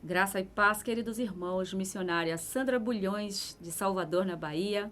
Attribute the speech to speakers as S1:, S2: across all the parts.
S1: Graça e paz, queridos irmãos, missionária Sandra Bulhões, de Salvador, na Bahia.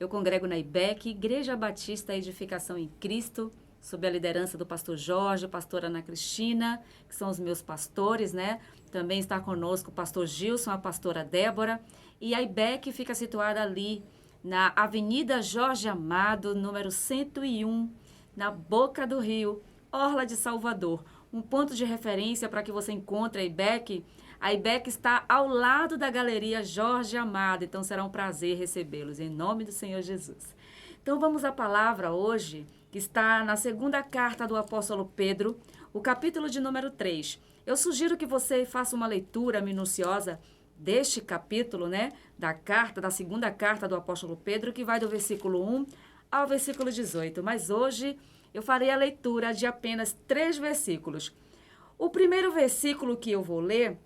S1: Eu congrego na IBEC, Igreja Batista Edificação em Cristo, sob a liderança do pastor Jorge, pastora Ana Cristina, que são os meus pastores, né? Também está conosco o pastor Gilson, a pastora Débora. E a IBEC fica situada ali na Avenida Jorge Amado, número 101, na Boca do Rio, Orla de Salvador. Um ponto de referência para que você encontre a IBEC. A IBEC está ao lado da Galeria Jorge Amado, então será um prazer recebê-los, em nome do Senhor Jesus. Então vamos à palavra hoje, que está na segunda carta do apóstolo Pedro, o capítulo de número 3. Eu sugiro que você faça uma leitura minuciosa deste capítulo, né, da segunda carta do apóstolo Pedro, que vai do versículo 1 ao versículo 18. Mas hoje eu farei a leitura de apenas 3 versículos. O primeiro versículo que eu vou ler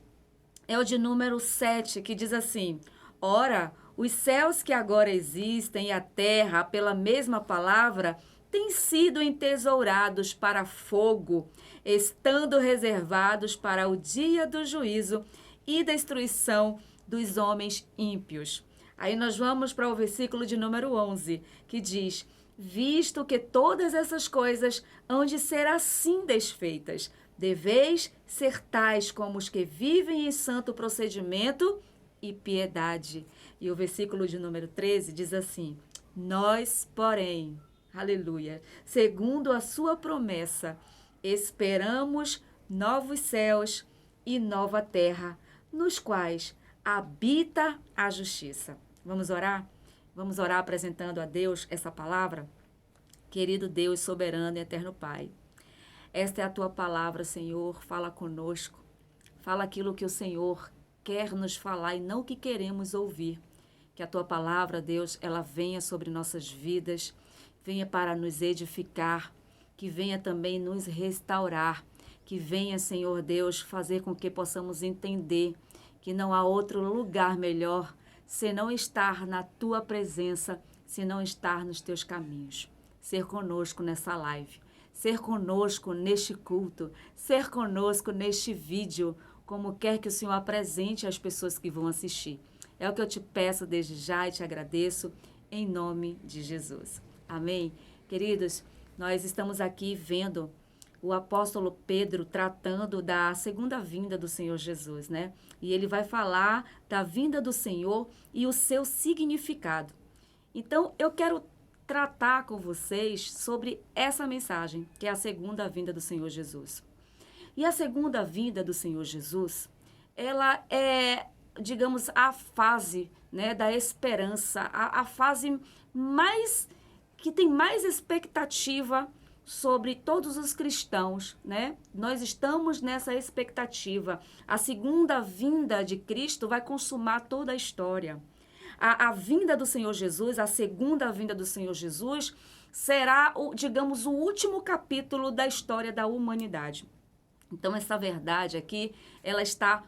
S1: é o de número 7, que diz assim: Ora, os céus que agora existem e a terra, pela mesma palavra, têm sido entesourados para fogo, estando reservados para o dia do juízo e destruição dos homens ímpios. Aí nós vamos para o versículo de número 11, que diz: Visto que todas essas coisas hão de ser assim desfeitas, deveis ser tais como os que vivem em santo procedimento e piedade. E o versículo de número 13 diz assim: Nós, porém, aleluia, segundo a sua promessa, esperamos novos céus e nova terra, nos quais habita a justiça. Vamos orar? Vamos orar apresentando a Deus essa palavra? Querido Deus soberano e eterno Pai, esta é a tua palavra, Senhor, fala conosco. Fala aquilo que o Senhor quer nos falar e não o que queremos ouvir. Que a tua palavra, Deus, ela venha sobre nossas vidas, venha para nos edificar, que venha também nos restaurar, que venha, Senhor Deus, fazer com que possamos entender que não há outro lugar melhor se não estar na tua presença, se não estar nos teus caminhos. Ser conosco nessa live, ser conosco neste culto, ser conosco neste vídeo, como quer que o Senhor apresente às pessoas que vão assistir. É o que eu te peço desde já e te agradeço, em nome de Jesus. Amém? Queridos, nós estamos aqui vendo o apóstolo Pedro tratando da segunda vinda do Senhor Jesus, né? E ele vai falar da vinda do Senhor e o seu significado. Então, eu quero tratar com vocês sobre essa mensagem, que é a segunda vinda do Senhor Jesus. E a segunda vinda do Senhor Jesus, ela é, digamos, a fase, né, da esperança, a fase mais que tem mais expectativa sobre todos os cristãos, né? Nós estamos nessa expectativa. A segunda vinda de Cristo vai consumar toda a história. A vinda do Senhor Jesus, a segunda vinda do Senhor Jesus, será, digamos, o último capítulo da história da humanidade. Então, essa verdade aqui, ela está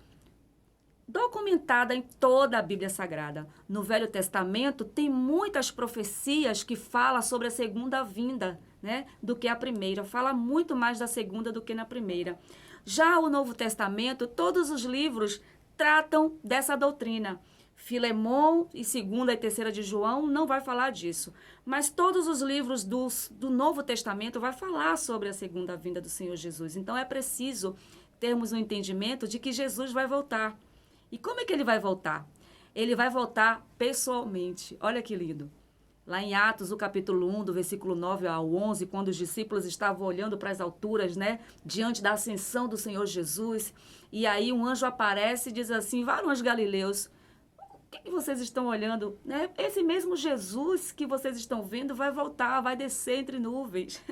S1: documentada em toda a Bíblia Sagrada. No Velho Testamento, tem muitas profecias que falam sobre a segunda vinda, né, do que a primeira. Fala muito mais da segunda do que na primeira. Já o Novo Testamento, todos os livros tratam dessa doutrina. Filemão e segunda e terceira de João não vai falar disso. Mas todos os livros do Novo Testamento vai falar sobre a segunda vinda do Senhor Jesus. Então é preciso termos um entendimento de que Jesus vai voltar. E como é que ele vai voltar? Ele vai voltar pessoalmente. Olha que lindo. Lá em Atos, o capítulo 1, do versículo 9 ao 11, quando os discípulos estavam olhando para as alturas, né, diante da ascensão do Senhor Jesus, e aí um anjo aparece e diz assim: varões galileus, o que vocês estão olhando? Né? Esse mesmo Jesus que vocês estão vendo vai voltar, vai descer entre nuvens.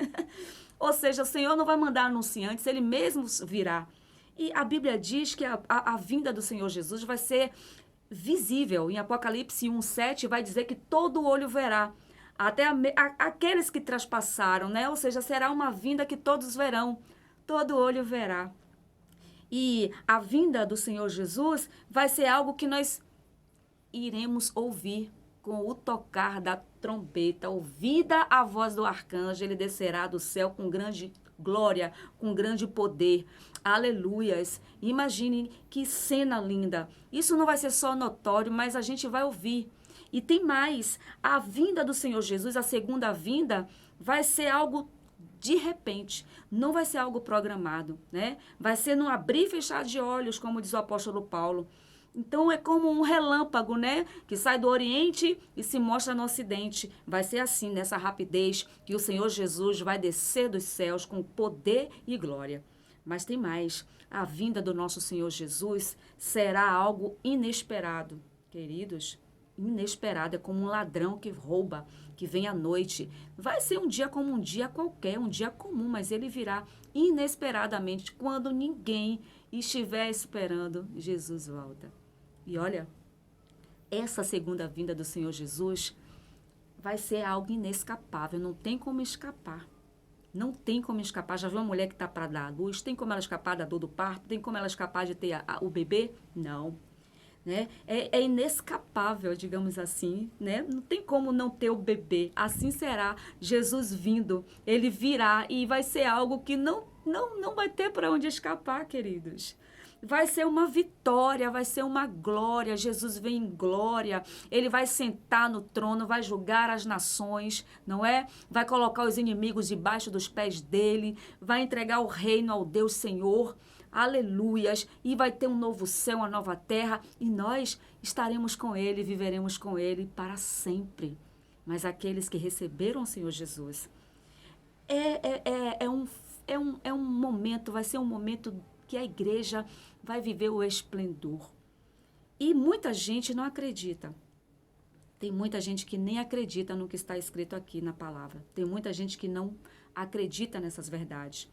S1: Ou seja, o Senhor não vai mandar anunciantes, ele mesmo virá. E a Bíblia diz que a vinda do Senhor Jesus vai ser visível. Em Apocalipse 1:7 vai dizer que todo olho verá, até aqueles que traspassaram, né? Ou seja, será uma vinda que todos verão, todo olho verá. E a vinda do Senhor Jesus vai ser algo que nós iremos ouvir com o tocar da trombeta. Ouvida a voz do arcanjo, ele descerá do céu com grande glória, com grande poder. Aleluias. Imagine que cena linda. Isso não vai ser só notório, mas a gente vai ouvir. E tem mais. A vinda do Senhor Jesus, a segunda vinda, vai ser algo de repente. Não vai ser algo programado, né? Vai ser num abrir e fechar de olhos, como diz o apóstolo Paulo. Então é como um relâmpago, né? Que sai do Oriente e se mostra no Ocidente. Vai ser assim, nessa rapidez, que o Senhor Jesus vai descer dos céus com poder e glória. Mas tem mais. A vinda do nosso Senhor Jesus será algo inesperado, queridos. Inesperado, é como um ladrão que rouba, que vem à noite. Vai ser um dia como um dia qualquer, um dia comum, mas ele virá inesperadamente quando ninguém estiver esperando. Jesus volta. E olha, essa segunda vinda do Senhor Jesus vai ser algo inescapável, não tem como escapar. Não tem como escapar. Já viu uma mulher que está para dar à luz? Tem como ela escapar da dor do parto? Tem como ela escapar de ter o bebê? Não. Né? É inescapável, digamos assim, né? Não tem como não ter o bebê. Assim será Jesus vindo. Ele virá e vai ser algo que não vai ter para onde escapar, queridos. Vai ser uma vitória, vai ser uma glória. Jesus vem em glória. Ele vai sentar no trono, vai julgar as nações, não é? Vai colocar os inimigos debaixo dos pés dele, vai entregar o reino ao Deus Senhor. Aleluias, e vai ter um novo céu, uma nova terra, e nós estaremos com ele, viveremos com ele para sempre. Mas aqueles que receberam o Senhor Jesus, é um momento, vai ser um momento que a igreja vai viver o esplendor. E muita gente não acredita. Tem muita gente que nem acredita no que está escrito aqui na palavra. Tem muita gente que não acredita nessas verdades.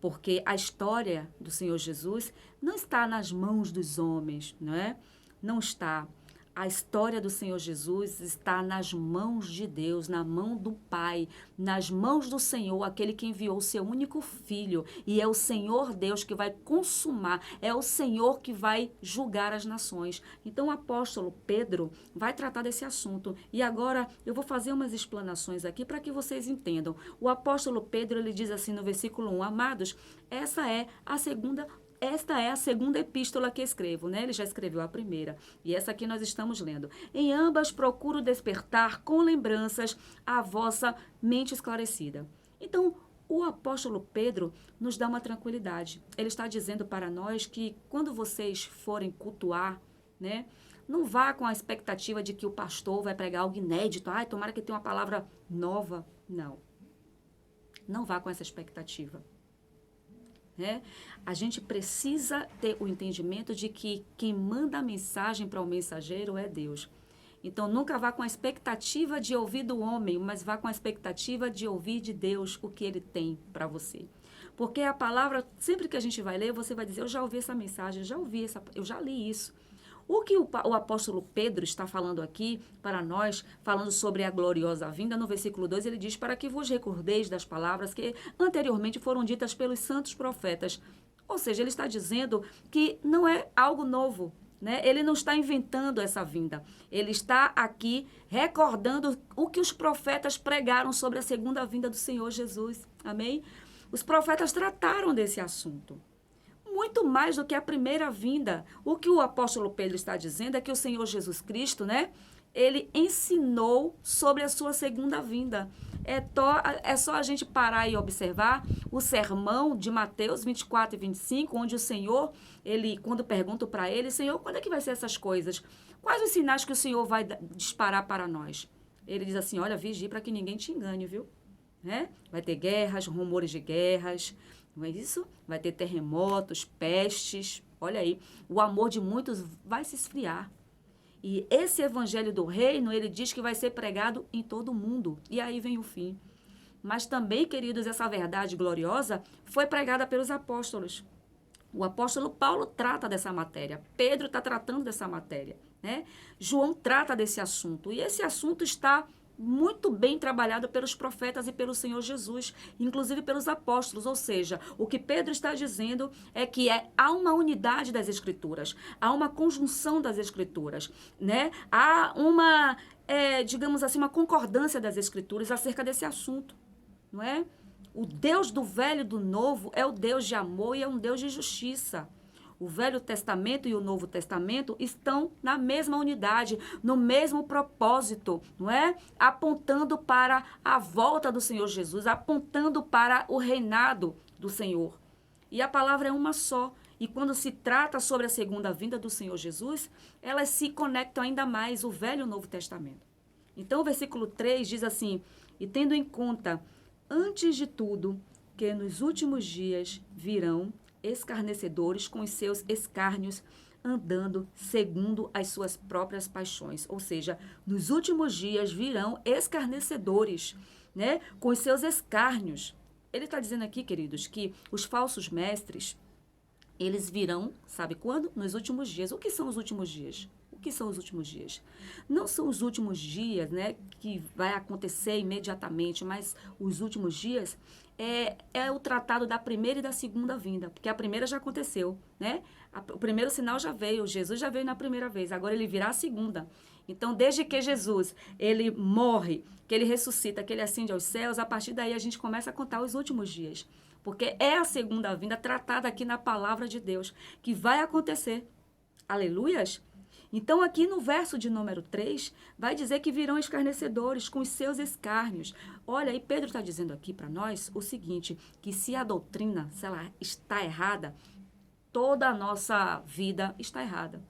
S1: Porque a história do Senhor Jesus não está nas mãos dos homens, não é? Não está. A história do Senhor Jesus está nas mãos de Deus, na mão do Pai, nas mãos do Senhor, aquele que enviou o seu único Filho. E é o Senhor Deus que vai consumar, é o Senhor que vai julgar as nações. Então o apóstolo Pedro vai tratar desse assunto. E agora eu vou fazer umas explanações aqui para que vocês entendam. O apóstolo Pedro, ele diz assim no versículo 1, amados, esta é a segunda epístola que escrevo, né? Ele já escreveu a primeira. E essa aqui nós estamos lendo. Em ambas procuro despertar com lembranças a vossa mente esclarecida. Então, o apóstolo Pedro nos dá uma tranquilidade. Ele está dizendo para nós que quando vocês forem cultuar, né? Não vá com a expectativa de que o pastor vai pregar algo inédito. Ai, tomara que tenha uma palavra nova. Não. Não vá com essa expectativa. Né? A gente precisa ter o entendimento de que quem manda a mensagem para o mensageiro é Deus. Então, nunca vá com a expectativa de ouvir do homem, mas vá com a expectativa de ouvir de Deus o que ele tem para você. Porque a palavra, sempre que a gente vai ler, você vai dizer, eu já ouvi essa mensagem, eu já li isso. O que o apóstolo Pedro está falando aqui para nós, falando sobre a gloriosa vinda, no versículo 2, ele diz, para que vos recordeis das palavras que anteriormente foram ditas pelos santos profetas. Ou seja, ele está dizendo que não é algo novo, né? Ele não está inventando essa vinda. Ele está aqui recordando o que os profetas pregaram sobre a segunda vinda do Senhor Jesus. Amém? Os profetas trataram desse assunto. Muito mais do que a primeira vinda. O que o apóstolo Pedro está dizendo é que o Senhor Jesus Cristo, né? Ele ensinou sobre a sua segunda vinda. É só a gente parar e observar o sermão de Mateus 24 e 25, onde o Senhor, quando pergunto para ele, Senhor, quando é que vai ser essas coisas? Quais os sinais que o Senhor vai disparar para nós? Ele diz assim, olha, vigie para que ninguém te engane, viu? Né? Vai ter guerras, rumores de guerras, não é isso? Vai ter terremotos, pestes. Olha aí, o amor de muitos vai se esfriar. E esse evangelho do reino, ele diz que vai ser pregado em todo o mundo. E aí vem o fim. Mas também, queridos, essa verdade gloriosa foi pregada pelos apóstolos. O apóstolo Paulo trata dessa matéria. Pedro está tratando dessa matéria, né? João trata desse assunto. E esse assunto está muito bem trabalhado pelos profetas e pelo Senhor Jesus, inclusive pelos apóstolos. Ou seja, o que Pedro está dizendo é que há uma unidade das Escrituras, há uma conjunção das Escrituras, né? Há uma, digamos assim, uma concordância das Escrituras acerca desse assunto, não é? O Deus do Velho e do Novo é o Deus de amor e é um Deus de justiça. O Velho Testamento e o Novo Testamento estão na mesma unidade, no mesmo propósito, não é? Apontando para a volta do Senhor Jesus, apontando para o reinado do Senhor. E a palavra é uma só. E quando se trata sobre a segunda vinda do Senhor Jesus, elas se conectam ainda mais, o Velho e o Novo Testamento. Então, o versículo 3 diz assim: e tendo em conta, antes de tudo, que nos últimos dias virão escarnecedores com os seus escárnios, andando segundo as suas próprias paixões. Ou seja, nos últimos dias virão escarnecedores, né, com os seus escárnios. Ele está dizendo aqui, queridos, que os falsos mestres, eles virão, sabe quando? Nos últimos dias. O que são os últimos dias? O que são os últimos dias? Não são os últimos dias, né, que vai acontecer imediatamente, mas os últimos dias é o tratado da primeira e da segunda vinda, porque a primeira já aconteceu, né? O primeiro sinal já veio, Jesus já veio na primeira vez, agora ele virá a segunda. Então, desde que Jesus, ele morre, que ele ressuscita, que ele ascende aos céus, a partir daí a gente começa a contar os últimos dias. Porque é a segunda vinda tratada aqui na palavra de Deus, que vai acontecer. Aleluias? Então, aqui no verso de número 3, vai dizer que virão escarnecedores com os seus escárnios. Olha, e Pedro está dizendo aqui para nós o seguinte, que se a doutrina, se ela está errada, toda a nossa vida está errada.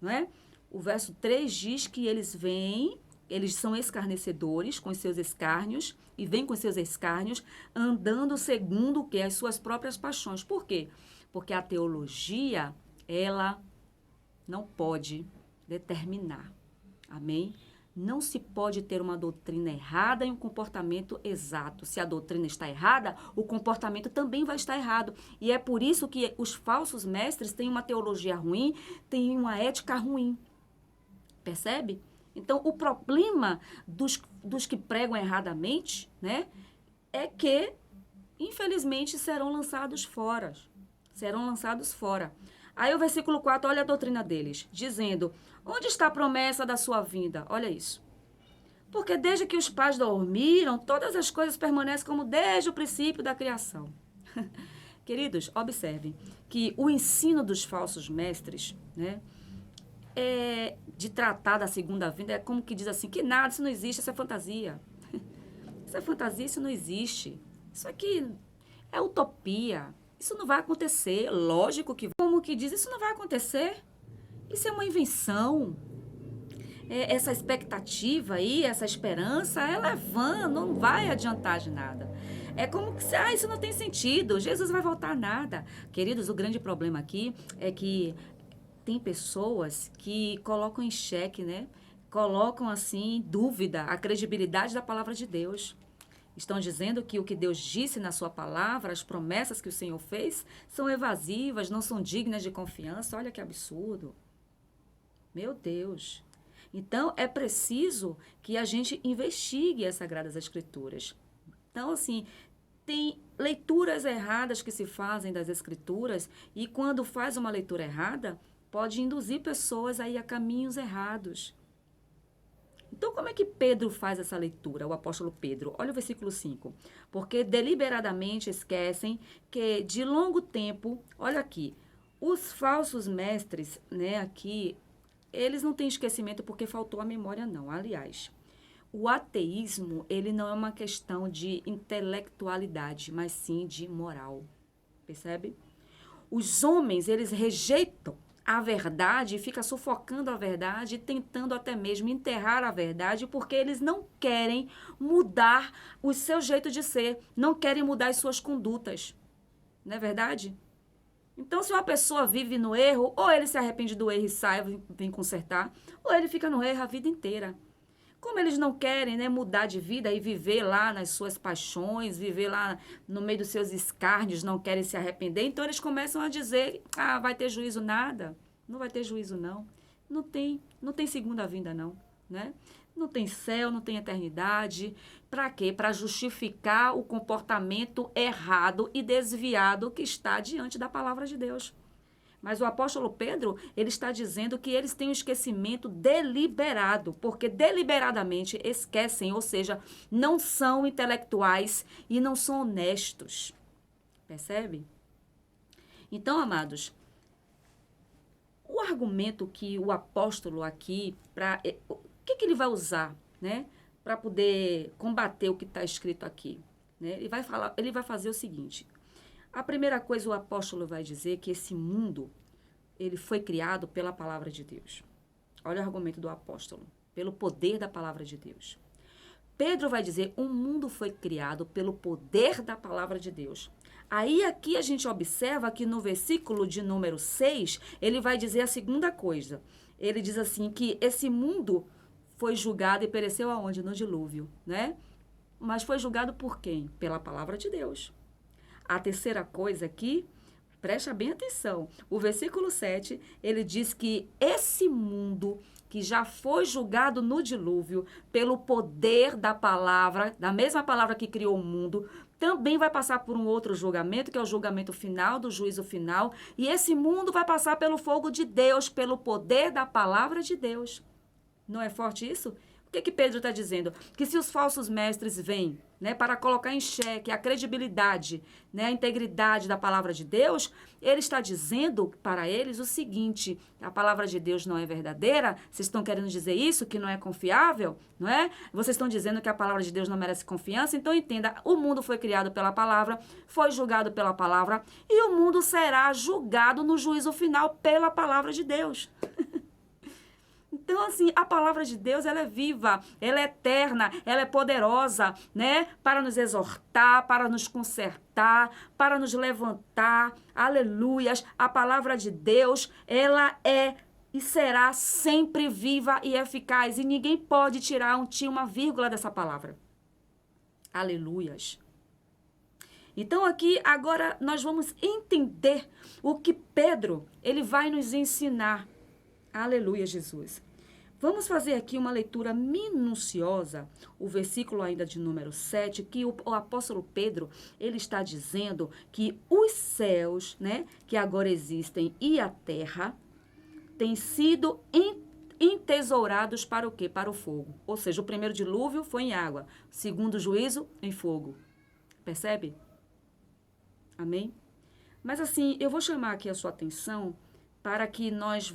S1: Não é? O verso 3 diz que eles vêm, eles são escarnecedores com os seus escárnios, e vêm com seus escárnios, andando segundo o que? As suas próprias paixões. Por quê? Porque a teologia, ela não pode determinar. Amém? Não se pode ter uma doutrina errada e um comportamento exato. Se a doutrina está errada, o comportamento também vai estar errado. E é por isso que os falsos mestres têm uma teologia ruim, têm uma ética ruim. Percebe? Então, o problema dos que pregam erradamente, né, é que, infelizmente, serão lançados fora. Serão lançados fora. Aí o versículo 4, olha a doutrina deles, dizendo, onde está a promessa da sua vinda? Olha isso. Porque desde que os pais dormiram, todas as coisas permanecem como desde o princípio da criação. Queridos, observem que o ensino dos falsos mestres, né, de tratar da segunda vinda, é como que diz assim, que nada, isso não existe, isso é fantasia. Isso é fantasia, isso não existe. Isso aqui é utopia. Isso não vai acontecer. Lógico que, como que diz, isso não vai acontecer. Isso é uma invenção. Essa expectativa aí, essa esperança, ela é vã, não vai adiantar de nada. É como que, isso não tem sentido, Jesus vai voltar a nada. Queridos, o grande problema aqui é que tem pessoas que colocam em xeque, né? Colocam, assim, em dúvida a credibilidade da palavra de Deus. Estão dizendo que o que Deus disse na sua palavra, as promessas que o Senhor fez, são evasivas, não são dignas de confiança. Olha que absurdo. Meu Deus. Então, é preciso que a gente investigue as Sagradas Escrituras. Então, assim, tem leituras erradas que se fazem das Escrituras e quando faz uma leitura errada, pode induzir pessoas aí a caminhos errados. Então, como é que Pedro faz essa leitura, o apóstolo Pedro? Olha o versículo 5. Porque deliberadamente esquecem que de longo tempo, olha aqui, os falsos mestres, né, aqui, eles não têm esquecimento porque faltou a memória, não. Aliás, o ateísmo, ele não é uma questão de intelectualidade, mas sim de moral. Percebe? Os homens, eles rejeitam a verdade, fica sufocando a verdade, tentando até mesmo enterrar a verdade, porque eles não querem mudar o seu jeito de ser, não querem mudar as suas condutas. Não é verdade? Então, se uma pessoa vive no erro, ou ele se arrepende do erro e sai, vem consertar, ou ele fica no erro a vida inteira. Como eles não querem, né, mudar de vida e viver lá nas suas paixões, viver lá no meio dos seus escárnios, não querem se arrepender, então eles começam a dizer, vai ter juízo nada. Não vai ter juízo, não. Não tem segunda vinda, não, né? Não tem céu, não tem eternidade. Para quê? Para justificar o comportamento errado e desviado que está diante da palavra de Deus. Mas o apóstolo Pedro, ele está dizendo que eles têm um esquecimento deliberado, porque deliberadamente esquecem, ou seja, não são intelectuais e não são honestos. Percebe? Então, amados, o argumento que o apóstolo aqui, o que ele vai usar, né, para poder combater o que está escrito aqui? Né? Ele vai fazer o seguinte. A primeira coisa, o apóstolo vai dizer que esse mundo, ele foi criado pela palavra de Deus. Olha o argumento do apóstolo. Pelo poder da palavra de Deus. Pedro vai dizer, o mundo foi criado pelo poder da palavra de Deus. Aí aqui a gente observa que no versículo de número 6, ele vai dizer a segunda coisa. Ele diz assim que esse mundo foi julgado e pereceu aonde? No dilúvio, né? Mas foi julgado por quem? Pela palavra de Deus. A terceira coisa aqui, presta bem atenção. O versículo 7, ele diz que esse mundo que já foi julgado no dilúvio pelo poder da palavra, da mesma palavra que criou o mundo, também vai passar por um outro julgamento, que é o julgamento final, do juízo final. E esse mundo vai passar pelo fogo de Deus, pelo poder da palavra de Deus. Não é forte isso? O que Pedro está dizendo? Que se os falsos mestres vêm, né, para colocar em xeque a credibilidade, né, a integridade da palavra de Deus, ele está dizendo para eles o seguinte, a palavra de Deus não é verdadeira? Vocês estão querendo dizer isso, que não é confiável? Não é? Vocês estão dizendo que a palavra de Deus não merece confiança? Então entenda, o mundo foi criado pela palavra, foi julgado pela palavra, e o mundo será julgado no juízo final pela palavra de Deus. Então, assim, a palavra de Deus, ela é viva, ela é eterna, ela é poderosa, né? Para nos exortar, para nos consertar, para nos levantar. Aleluias. A palavra de Deus, ela é e será sempre viva e eficaz. E ninguém pode tirar uma vírgula dessa palavra. Aleluias. Então, aqui, agora, nós vamos entender o que Pedro, ele vai nos ensinar. Aleluia, Jesus. Vamos fazer aqui uma leitura minuciosa, o versículo ainda de número 7, que o apóstolo Pedro, ele está dizendo que os céus, né, que agora existem, e a terra, têm sido entesourados para o quê? Para o fogo. Ou seja, o primeiro dilúvio foi em água, o segundo juízo em fogo. Percebe? Amém? Mas assim, eu vou chamar aqui a sua atenção para que nós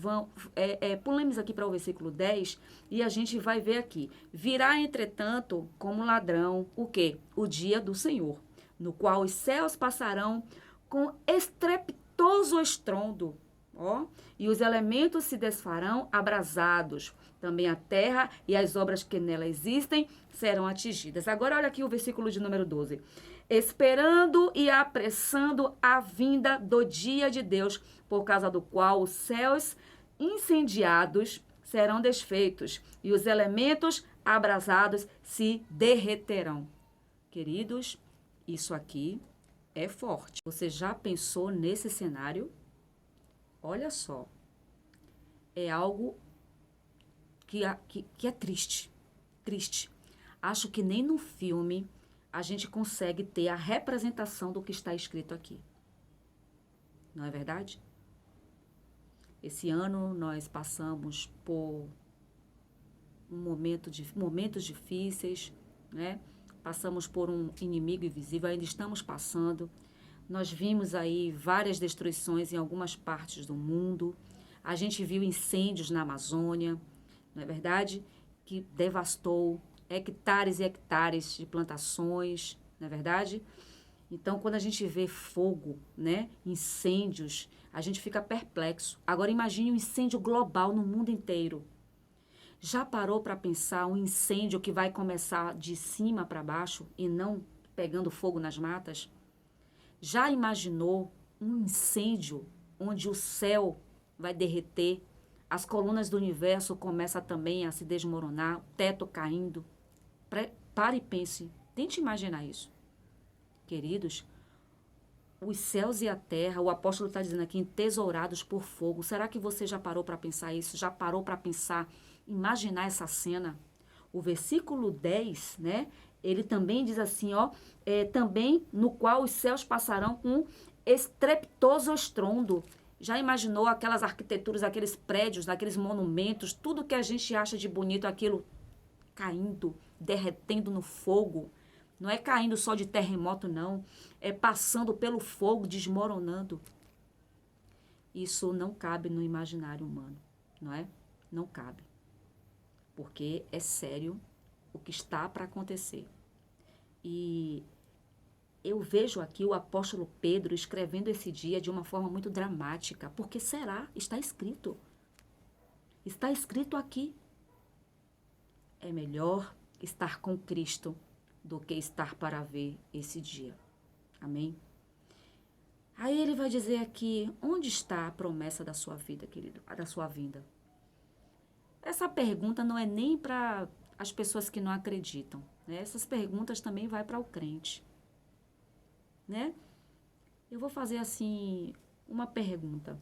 S1: pulemos aqui para o versículo 10 e a gente vai ver aqui. Virá, entretanto, como ladrão, o quê? O dia do Senhor, no qual os céus passarão com estrepitoso estrondo, ó, e os elementos se desfarão abrasados. Também a terra e as obras que nela existem serão atingidas. Agora, olha aqui o versículo de número 12. Esperando e apressando a vinda do dia de Deus, por causa do qual os céus incendiados serão desfeitos e os elementos abrasados se derreterão. Queridos, isso aqui é forte. Você já pensou nesse cenário? Olha só, é algo que é triste, triste. Acho que nem no filme a gente consegue ter a representação do que está escrito aqui. Não é verdade? Esse ano nós passamos por momentos difíceis, né? Passamos por um inimigo invisível, ainda estamos passando. Nós vimos aí várias destruições em algumas partes do mundo. A gente viu incêndios na Amazônia, não é verdade? Que devastou hectares e hectares de plantações, não é verdade? Então, quando a gente vê fogo, né, incêndios, a gente fica perplexo. Agora, imagine um incêndio global no mundo inteiro. Já parou para pensar um incêndio que vai começar de cima para baixo e não pegando fogo nas matas? Já imaginou um incêndio onde o céu vai derreter, as colunas do universo começam também a se desmoronar, o teto caindo? Pare e pense, tente imaginar isso. Queridos, os céus e a terra, o apóstolo está dizendo aqui, entesourados por fogo. Será que você já parou para pensar isso? Já parou para pensar, imaginar essa cena? O versículo 10, né? Ele também diz assim, ó, também no qual os céus passarão com estrepitoso estrondo. Já imaginou aquelas arquiteturas, aqueles prédios, aqueles monumentos, tudo que a gente acha de bonito, aquilo caindo, derretendo no fogo? Não é caindo só de terremoto, não. É passando pelo fogo, desmoronando. Isso não cabe no imaginário humano, não é? Não cabe. Porque é sério o que está para acontecer. E eu vejo aqui o apóstolo Pedro escrevendo esse dia de uma forma muito dramática. Porque será? Está escrito. Está escrito aqui. É melhor estar com Cristo do que estar para ver esse dia. Amém? Aí ele vai dizer aqui, onde está a promessa da sua vida, querido? Da sua vinda? Essa pergunta não é nem para as pessoas que não acreditam, né? Essas perguntas também vai para o crente, né? Eu vou fazer assim uma pergunta.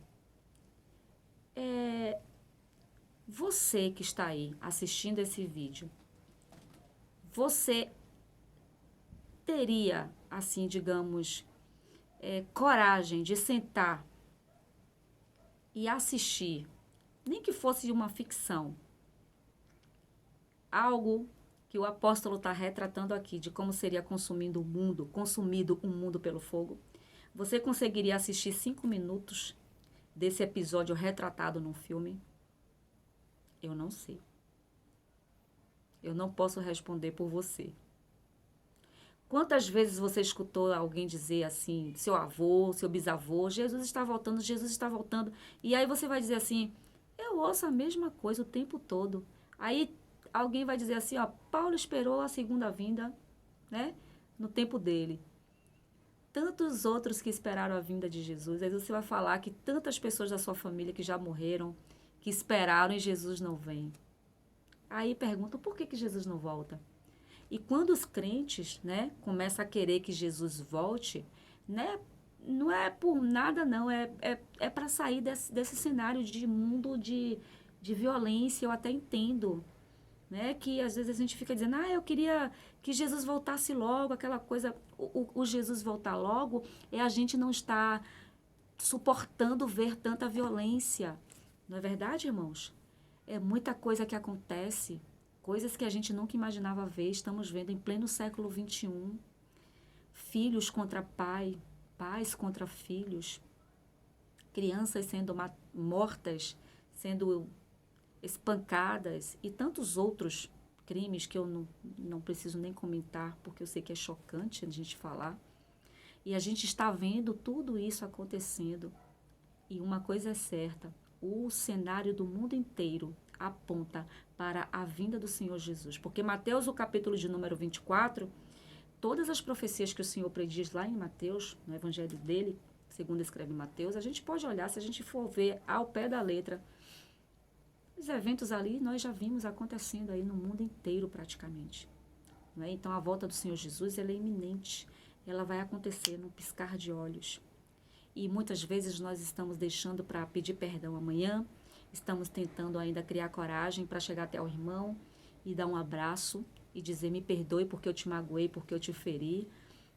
S1: Você que está aí assistindo esse vídeo, você teria, assim, digamos, coragem de sentar e assistir, nem que fosse uma ficção, algo que o apóstolo está retratando aqui, de como seria consumido um mundo pelo fogo? Você conseguiria assistir 5 minutos desse episódio retratado num filme? Eu não sei. Eu não posso responder por você. Quantas vezes você escutou alguém dizer assim, seu avô, seu bisavô, Jesus está voltando, Jesus está voltando. E aí você vai dizer assim, eu ouço a mesma coisa o tempo todo. Aí alguém vai dizer assim, ó, Paulo esperou a segunda vinda, né, no tempo dele. Tantos outros que esperaram a vinda de Jesus. Aí você vai falar que tantas pessoas da sua família que já morreram, que esperaram e Jesus não vem. Aí perguntam, por que Jesus não volta? E quando os crentes, né, começam a querer que Jesus volte, né, não é por nada, não. É para sair desse cenário de mundo de violência. Eu até entendo, né, que às vezes a gente fica dizendo, eu queria que Jesus voltasse logo, aquela coisa. O Jesus voltar logo é a gente não estar suportando ver tanta violência. Não é verdade, irmãos? É muita coisa que acontece. Coisas que a gente nunca imaginava ver, estamos vendo em pleno século XXI. Filhos contra pai, pais contra filhos, crianças sendo mortas, sendo espancadas e tantos outros crimes que eu não preciso nem comentar, porque eu sei que é chocante a gente falar. E a gente está vendo tudo isso acontecendo. E uma coisa é certa, o cenário do mundo inteiro aponta para a vinda do Senhor Jesus. Porque Mateus, o capítulo de número 24, todas as profecias que o Senhor prediz lá em Mateus, no evangelho dele, segundo escreve Mateus, a gente pode olhar, se a gente for ver ao pé da letra, os eventos ali nós já vimos acontecendo aí no mundo inteiro praticamente. Não é? Então a volta do Senhor Jesus ela é iminente, ela vai acontecer num piscar de olhos. E muitas vezes nós estamos deixando para pedir perdão amanhã, estamos tentando ainda criar coragem para chegar até o irmão e dar um abraço e dizer, me perdoe porque eu te magoei, porque eu te feri.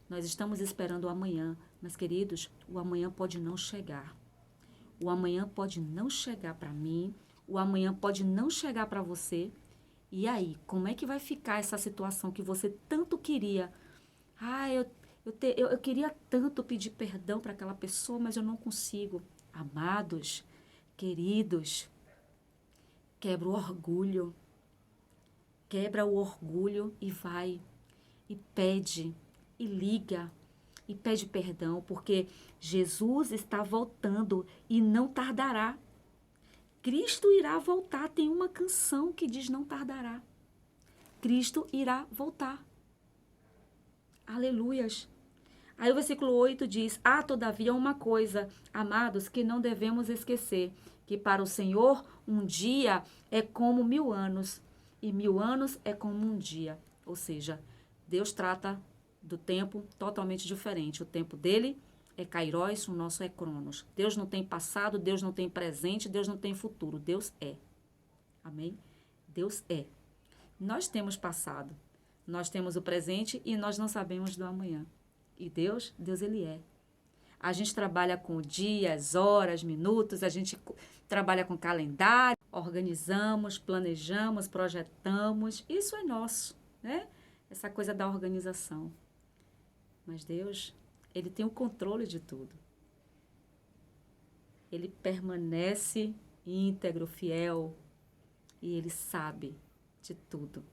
S1: Nós estamos esperando o amanhã, mas queridos, o amanhã pode não chegar. O amanhã pode não chegar para mim, o amanhã pode não chegar para você. E aí, como é que vai ficar essa situação que você tanto queria? Eu queria tanto pedir perdão para aquela pessoa, mas eu não consigo. Amados, queridos, quebra o orgulho. Quebra o orgulho e vai, e pede, e liga, e pede perdão, porque Jesus está voltando e não tardará. Cristo irá voltar. Tem uma canção que diz não tardará. Cristo irá voltar. Aleluias. Aí o versículo 8 diz, todavia uma coisa, amados, que não devemos esquecer, que para o Senhor um dia é como 1000 anos, e 1000 anos é como um dia. Ou seja, Deus trata do tempo totalmente diferente. O tempo dele é Kairos, o nosso é Cronos. Deus não tem passado, Deus não tem presente, Deus não tem futuro. Deus é. Amém? Deus é. Nós temos passado, nós temos o presente e nós não sabemos do amanhã. E Deus ele é. A gente trabalha com dias, horas, minutos, a gente trabalha com calendário, organizamos, planejamos, projetamos. Isso é nosso, né? Essa coisa da organização. Mas Deus, Ele tem o controle de tudo. Ele permanece íntegro, fiel, e Ele sabe de tudo.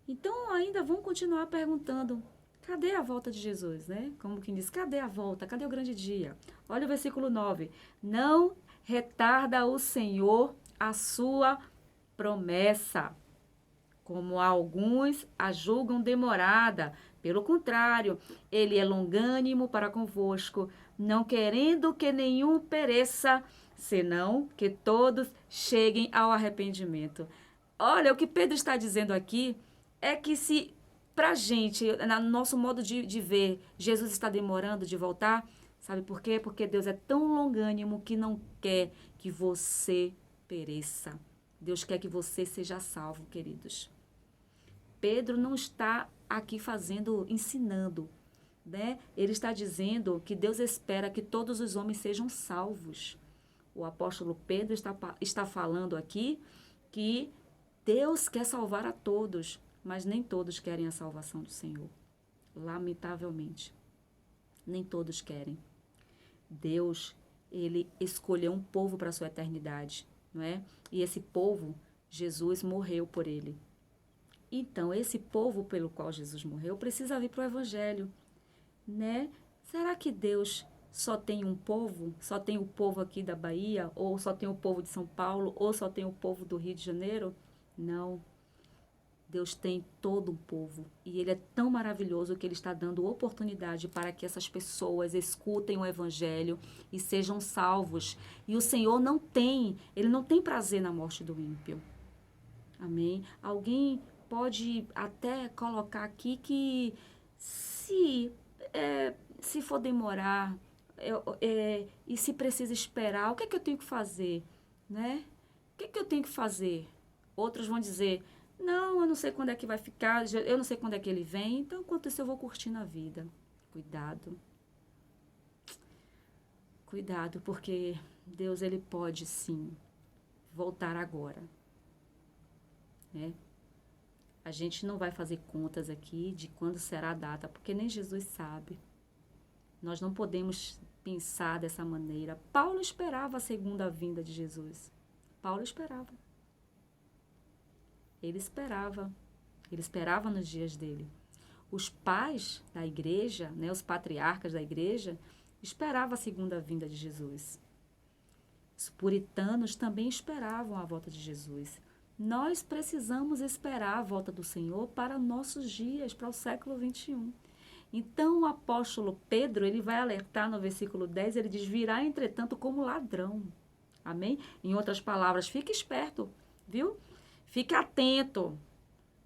S1: Então, ainda vão continuar perguntando, cadê a volta de Jesus, né? Como quem diz, cadê a volta? Cadê o grande dia? Olha o versículo 9. Não retarda o Senhor a sua promessa, como alguns a julgam demorada. Pelo contrário, Ele é longânimo para convosco, não querendo que nenhum pereça, senão que todos cheguem ao arrependimento. Olha, o que Pedro está dizendo aqui é que se pra gente, no nosso modo de ver, Jesus está demorando de voltar, sabe por quê? Porque Deus é tão longânimo que não quer que você pereça. Deus quer que você seja salvo, queridos. Pedro não está aqui ensinando, né? Ele está dizendo que Deus espera que todos os homens sejam salvos. O apóstolo Pedro está falando aqui que Deus quer salvar a todos, mas nem todos querem a salvação do Senhor. Lamentavelmente, nem todos querem. Deus, Ele escolheu um povo para a sua eternidade, não é? E esse povo, Jesus morreu por ele. Então, esse povo pelo qual Jesus morreu precisa vir para o Evangelho, né? Será que Deus só tem um povo? Só tem o povo aqui da Bahia? Ou só tem o povo de São Paulo? Ou só tem o povo do Rio de Janeiro? Não. Deus tem todo um povo. E Ele é tão maravilhoso que Ele está dando oportunidade para que essas pessoas escutem o Evangelho e sejam salvos. E o Senhor Ele não tem prazer na morte do ímpio. Amém? Alguém pode até colocar aqui que se for demorar e se precisa esperar, o que é que eu tenho que fazer? Né? O que é que eu tenho que fazer? Outros vão dizer, não, eu não sei quando é que vai ficar, eu não sei quando é que ele vem, então enquanto isso eu vou curtindo a vida. Cuidado. Cuidado, porque Deus, Ele pode sim voltar agora. Né? A gente não vai fazer contas aqui de quando será a data, porque nem Jesus sabe. Nós não podemos pensar dessa maneira. Paulo esperava a segunda vinda de Jesus. Paulo esperava. Ele esperava nos dias dele. Os pais da igreja, né, os patriarcas da igreja, esperavam a segunda vinda de Jesus. Os puritanos também esperavam a volta de Jesus. Nós precisamos esperar a volta do Senhor para nossos dias, para o século 21. Então, o apóstolo Pedro, ele vai alertar no versículo 10, ele diz, virá, entretanto, como ladrão. Amém? Em outras palavras, fique esperto, viu? Fique atento.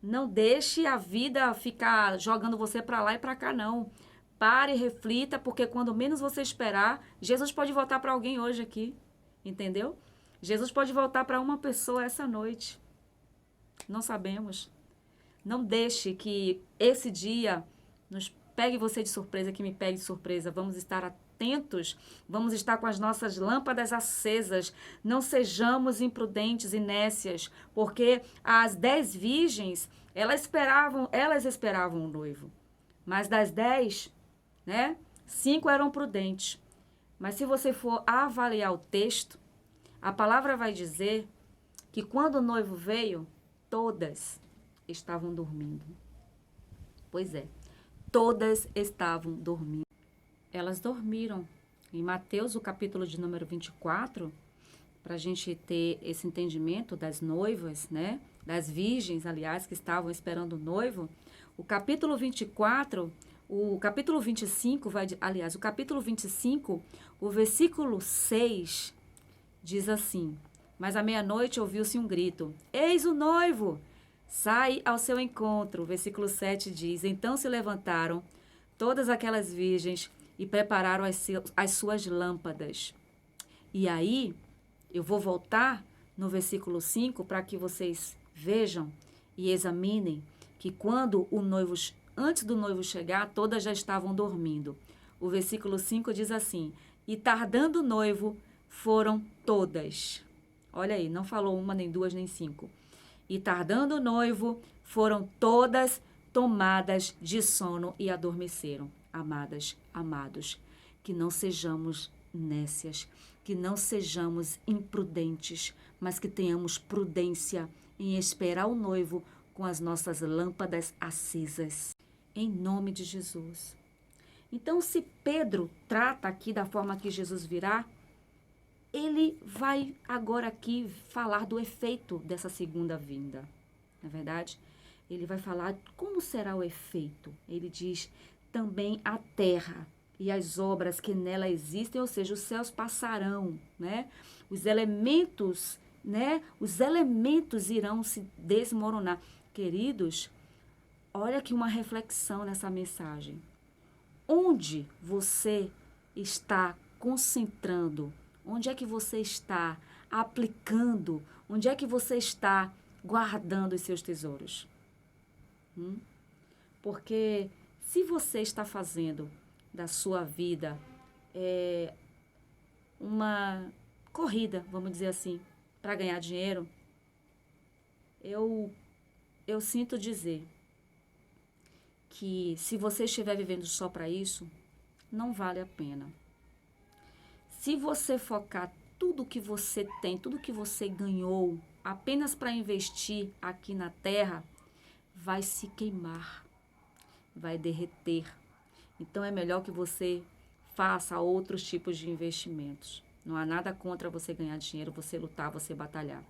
S1: Não deixe a vida ficar jogando você para lá e para cá, não. Pare, reflita, porque quando menos você esperar, Jesus pode voltar para alguém hoje aqui. Entendeu? Jesus pode voltar para uma pessoa essa noite. Não sabemos. Não deixe que esse dia nos pegue você de surpresa, que me pegue de surpresa. Vamos estar atentos, vamos estar com as nossas lâmpadas acesas. Não sejamos imprudentes e nécias, porque as 10 virgens, elas esperavam o noivo. Mas das 10, né, 5 eram prudentes. Mas se você for avaliar o texto, a palavra vai dizer que quando o noivo veio, todas estavam dormindo. Pois é, todas estavam dormindo. Elas dormiram. Em Mateus, o capítulo de número 24, para a gente ter esse entendimento das noivas, né? Das virgens, aliás, que estavam esperando o noivo, o capítulo 24, o capítulo 25, o capítulo 25, o versículo 6, diz assim, mas à meia-noite ouviu-se um grito, eis o noivo, sai ao seu encontro. O versículo 7 diz, então se levantaram todas aquelas virgens e prepararam as suas lâmpadas. E aí, eu vou voltar no versículo 5 para que vocês vejam e examinem que antes do noivo chegar, todas já estavam dormindo. O versículo 5 diz assim: e tardando o noivo, foram todas. Olha aí, não falou uma, nem duas, nem cinco. E tardando o noivo, foram todas tomadas de sono e adormeceram. Amadas, amados, que não sejamos nécias, que não sejamos imprudentes, mas que tenhamos prudência em esperar o noivo com as nossas lâmpadas acesas. Em nome de Jesus. Então, se Pedro trata aqui da forma que Jesus virá, ele vai agora aqui falar do efeito dessa segunda vinda. Não é verdade? Ele vai falar como será o efeito. Ele diz também a terra e as obras que nela existem, ou seja, os céus passarão, né? Os elementos, né? Os elementos irão se desmoronar. Queridos, olha aqui uma reflexão nessa mensagem. Onde você está concentrando? Onde é que você está aplicando? Onde é que você está guardando os seus tesouros? Porque se você está fazendo da sua vida uma corrida, vamos dizer assim, para ganhar dinheiro, eu sinto dizer que se você estiver vivendo só para isso, não vale a pena. Se você focar tudo que você tem, tudo que você ganhou, apenas para investir aqui na terra, vai se queimar, vai derreter. Então é melhor que você faça outros tipos de investimentos. Não há nada contra você ganhar dinheiro, você lutar, você batalhar.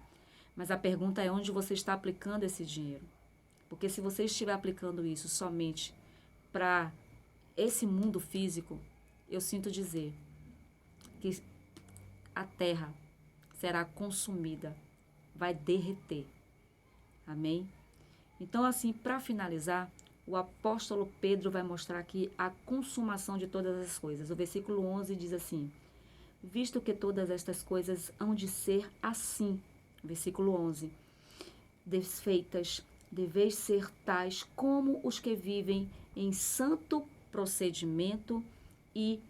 S1: Mas a pergunta é onde você está aplicando esse dinheiro. Porque se você estiver aplicando isso somente para esse mundo físico, eu sinto dizer que a terra será consumida, vai derreter. Amém? Então, assim, para finalizar, o apóstolo Pedro vai mostrar aqui a consumação de todas as coisas. O versículo 11 diz assim: visto que todas estas coisas hão de ser assim, versículo 11, desfeitas, deveis ser tais como os que vivem em santo procedimento e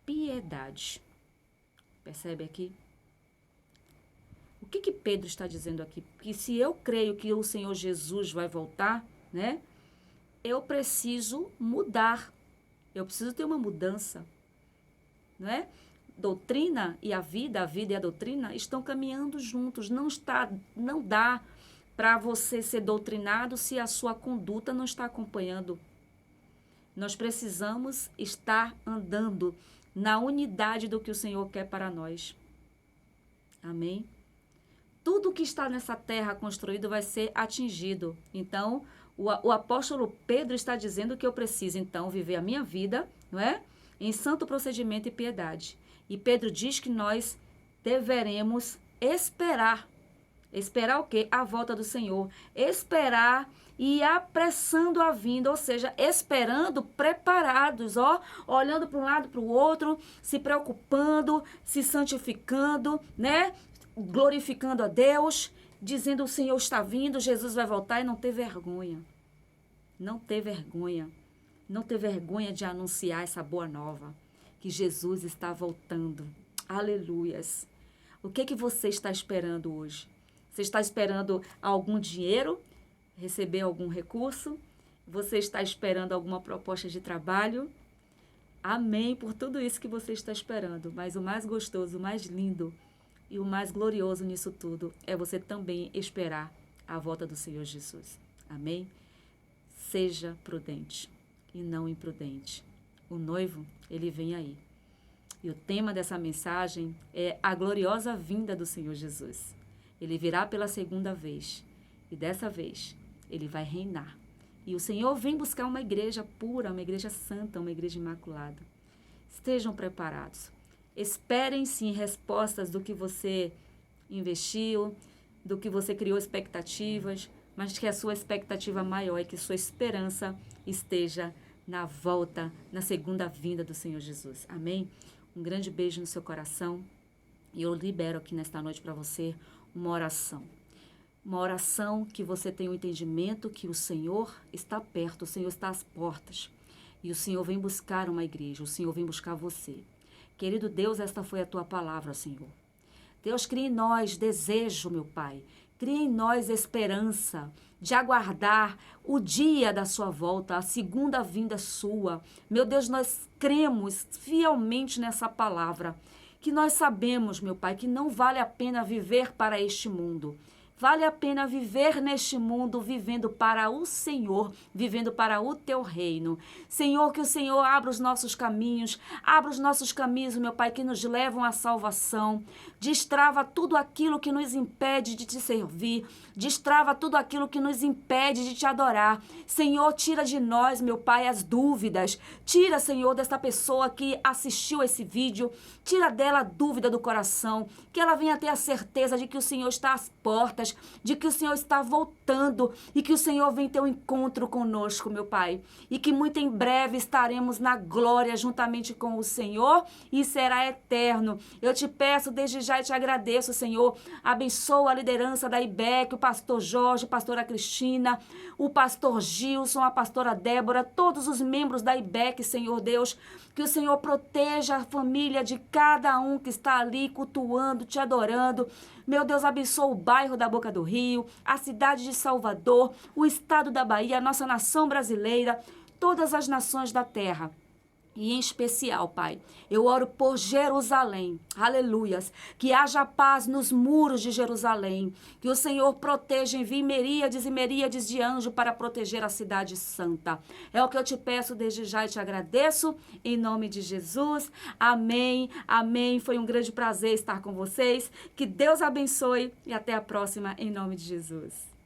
S1: piedade. Percebe aqui? O que Pedro está dizendo aqui? Que se eu creio que o Senhor Jesus vai voltar, né? Eu preciso mudar. Eu preciso ter uma mudança, não é? Doutrina e a vida e a doutrina estão caminhando juntos. Não dá para você ser doutrinado se a sua conduta não está acompanhando. Nós precisamos estar andando na unidade do que o Senhor quer para nós. Amém? Tudo que está nessa terra construído vai ser atingido. Então, o apóstolo Pedro está dizendo que eu preciso, então, viver a minha vida, não é? Em santo procedimento e piedade. E Pedro diz que nós deveremos esperar. Esperar o quê? A volta do Senhor. Esperar e apressando a vinda, ou seja, esperando, preparados, olhando para um lado, para o outro, se preocupando, se santificando, né? Glorificando a Deus, dizendo o Senhor está vindo, Jesus vai voltar, e não ter vergonha. Não ter vergonha. Não ter vergonha de anunciar essa boa nova, que Jesus está voltando. Aleluias. O que você está esperando hoje? Você está esperando algum dinheiro? Receber algum recurso? Você está esperando alguma proposta de trabalho? Amém por tudo isso que você está esperando. Mas o mais gostoso, o mais lindo e o mais glorioso nisso tudo é você também esperar a volta do Senhor Jesus. Amém? Seja prudente e não imprudente. O noivo, ele vem aí. E o tema dessa mensagem é a gloriosa vinda do Senhor Jesus. Ele virá pela segunda vez. E dessa vez, ele vai reinar. E o Senhor vem buscar uma igreja pura, uma igreja santa, uma igreja imaculada. Estejam preparados. Esperem sim respostas do que você investiu, do que você criou expectativas, mas que a sua expectativa maior é que sua esperança esteja na volta, na segunda vinda do Senhor Jesus. Amém? Um grande beijo no seu coração. E eu libero aqui nesta noite para você uma oração. Uma oração que você tenha o entendimento que o Senhor está perto, o Senhor está às portas. E o Senhor vem buscar uma igreja, o Senhor vem buscar você. Querido Deus, esta foi a tua palavra, Senhor. Deus, cria em nós desejo, meu Pai. Cria em nós esperança de aguardar o dia da sua volta, a segunda vinda sua. Meu Deus, nós cremos fielmente nessa palavra, que nós sabemos, meu Pai, que não vale a pena viver para este mundo. Vale a pena viver neste mundo, vivendo para o Senhor, vivendo para o teu reino. Senhor, que o Senhor abra os nossos caminhos, meu Pai, que nos levam à salvação. Destrava tudo aquilo que nos impede de te servir. Destrava tudo aquilo que nos impede de te adorar. Senhor, tira de nós, meu Pai, as dúvidas. Tira, Senhor, desta pessoa que assistiu esse vídeo. Tira dela a dúvida do coração. Que ela venha ter a certeza de que o Senhor está às portas, de que o Senhor está voltando e que o Senhor vem ter um encontro conosco, meu Pai. E que muito em breve estaremos na glória juntamente com o Senhor e será eterno. Eu te peço desde já e te agradeço, Senhor. Abençoa a liderança da IBEC, o pastor Jorge, a pastora Cristina, o pastor Gilson, a pastora Débora, todos os membros da IBEC, Senhor Deus. Que o Senhor proteja a família de cada um que está ali cultuando, te adorando. Meu Deus, abençoa o bairro da Boca do Rio, a cidade de Salvador, o estado da Bahia, a nossa nação brasileira, todas as nações da terra. E em especial, Pai, eu oro por Jerusalém, aleluias, que haja paz nos muros de Jerusalém, que o Senhor proteja, envie miríades e miríades de anjos para proteger a cidade santa. É o que eu te peço desde já e te agradeço, em nome de Jesus, amém, amém. Foi um grande prazer estar com vocês, que Deus abençoe e até a próxima, em nome de Jesus.